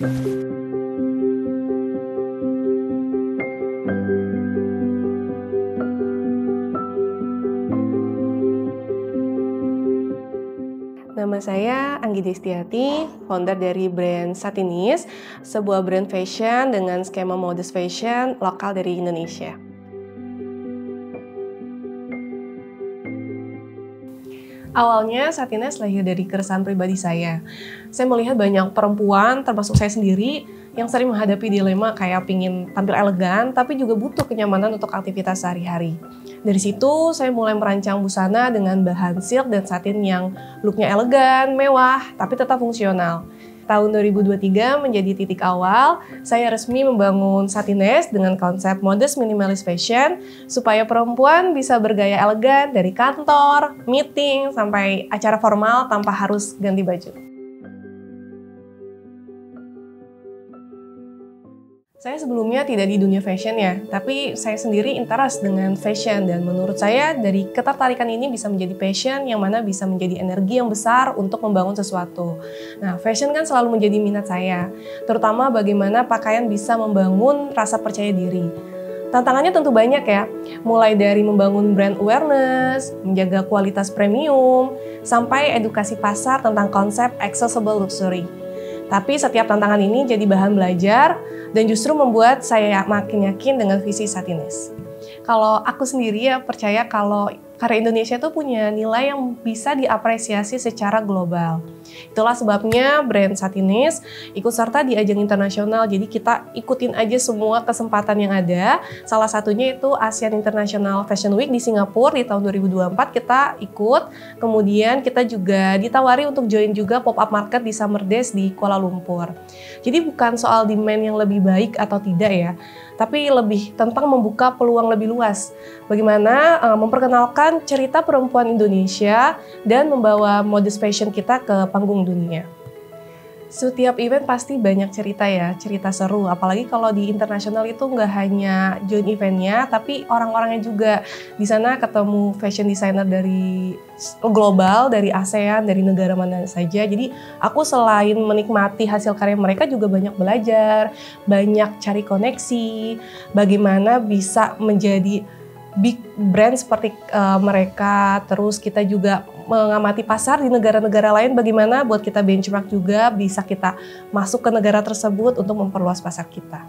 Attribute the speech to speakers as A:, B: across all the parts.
A: Nama saya Anggi Destiati, founder dari brand Satinis, sebuah brand fashion dengan skema modest fashion lokal dari Indonesia. Awalnya Satinis lahir dari keresahan pribadi saya. Saya melihat banyak perempuan, termasuk saya sendiri, yang sering menghadapi dilema kayak pingin tampil elegan, tapi juga butuh kenyamanan untuk aktivitas sehari-hari. Dari situ, saya mulai merancang busana dengan bahan silk dan satin yang looknya elegan, mewah, tapi tetap fungsional. Tahun 2023 menjadi titik awal, saya resmi membangun Satinis dengan konsep modest minimalist fashion supaya perempuan bisa bergaya elegan dari kantor, meeting, sampai acara formal tanpa harus ganti baju. Saya sebelumnya tidak di dunia fashion ya, tapi saya sendiri interest dengan fashion dan menurut saya dari ketertarikan ini bisa menjadi passion yang mana bisa menjadi energi yang besar untuk membangun sesuatu. Nah, fashion kan selalu menjadi minat saya, terutama bagaimana pakaian bisa membangun rasa percaya diri. Tantangannya tentu banyak ya, mulai dari membangun brand awareness, menjaga kualitas premium, sampai edukasi pasar tentang konsep accessible luxury. Tapi setiap tantangan ini jadi bahan belajar dan justru membuat saya makin yakin dengan visi Satinis. Kalau aku sendiri ya percaya kalau karya Indonesia itu punya nilai yang bisa diapresiasi secara global. Itulah sebabnya brand Satinis ikut serta di ajang internasional. Jadi kita ikutin aja semua kesempatan yang ada. Salah satunya itu ASEAN International Fashion Week di Singapura di tahun 2024 kita ikut. Kemudian kita juga ditawari untuk join juga pop-up market di Summer Days di Kuala Lumpur. Jadi bukan soal demand yang lebih baik atau tidak ya, tapi lebih tentang membuka peluang lebih luas. Bagaimana memperkenalkan cerita perempuan Indonesia dan membawa modest fashion kita ke panggung dunia. Setiap event pasti banyak cerita ya, cerita seru. Apalagi kalau di internasional itu nggak hanya join eventnya, tapi orang-orangnya juga. Di sana ketemu fashion designer dari global, dari ASEAN, dari negara mana saja. Jadi aku selain menikmati hasil karya mereka juga banyak belajar, banyak cari koneksi, bagaimana bisa menjadi big brand seperti mereka. Terus kita juga mengamati pasar di negara-negara lain, bagaimana buat kita benchmark juga bisa kita masuk ke negara tersebut untuk memperluas pasar kita.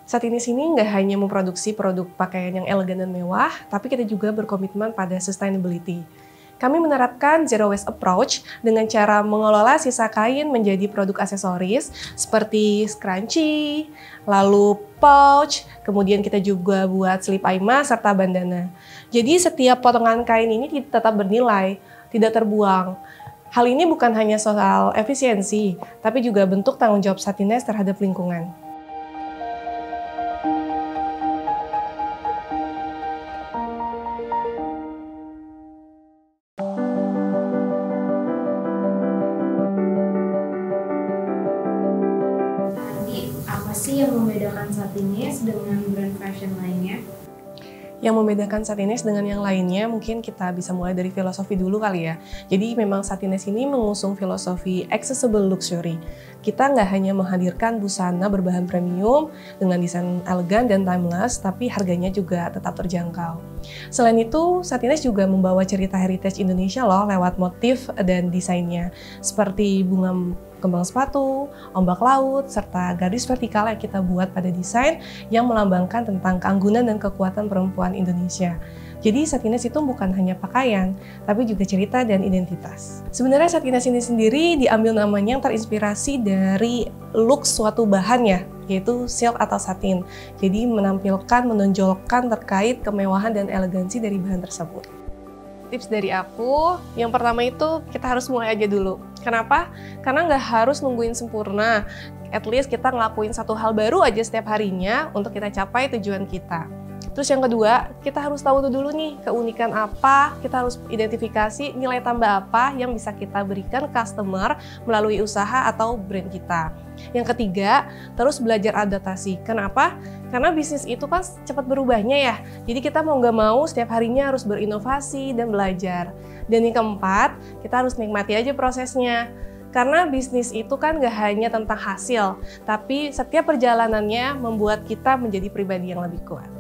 A: Satinis ini nggak hanya memproduksi produk pakaian yang elegan dan mewah, tapi kita juga berkomitmen pada sustainability. Kami menerapkan zero waste approach dengan cara mengelola sisa kain menjadi produk aksesoris seperti scrunchie, lalu pouch, kemudian kita juga buat slip aima serta bandana. Jadi setiap potongan kain ini tetap bernilai, tidak terbuang. Hal ini bukan hanya soal efisiensi, tapi juga bentuk tanggung jawab Satinis terhadap lingkungan.
B: Apa sih yang membedakan Satinis dengan brand fashion lainnya?
A: Yang membedakan Satinis dengan yang lainnya mungkin kita bisa mulai dari filosofi dulu kali ya. Jadi memang Satinis ini mengusung filosofi accessible luxury. Kita nggak hanya menghadirkan busana berbahan premium dengan desain elegan dan timeless, tapi harganya juga tetap terjangkau. Selain itu, Satinis juga membawa cerita heritage Indonesia loh lewat motif dan desainnya. Seperti bunga kembang sepatu, ombak laut, serta garis vertikal yang kita buat pada desain yang melambangkan tentang keanggunan dan kekuatan perempuan Indonesia. Jadi Satinis itu bukan hanya pakaian, tapi juga cerita dan identitas. Sebenarnya Satinis ini sendiri diambil namanya yang terinspirasi dari look suatu bahan ya, yaitu silk atau satin. Jadi menampilkan, menonjolkan terkait kemewahan dan elegansi dari bahan tersebut. Tips dari aku, yang pertama itu kita harus mulai aja dulu. Kenapa? Karena nggak harus nungguin sempurna. At least kita ngelakuin satu hal baru aja setiap harinya untuk kita capai tujuan kita. Terus yang kedua, kita harus tahu dulu nih keunikan apa, kita harus identifikasi nilai tambah apa yang bisa kita berikan customer melalui usaha atau brand kita. Yang ketiga, terus belajar adaptasi. Kenapa? Karena bisnis itu kan cepat berubahnya ya. Jadi kita mau nggak mau setiap harinya harus berinovasi dan belajar. Dan yang keempat, kita harus nikmati aja prosesnya. Karena bisnis itu kan nggak hanya tentang hasil, tapi setiap perjalanannya membuat kita menjadi pribadi yang lebih kuat.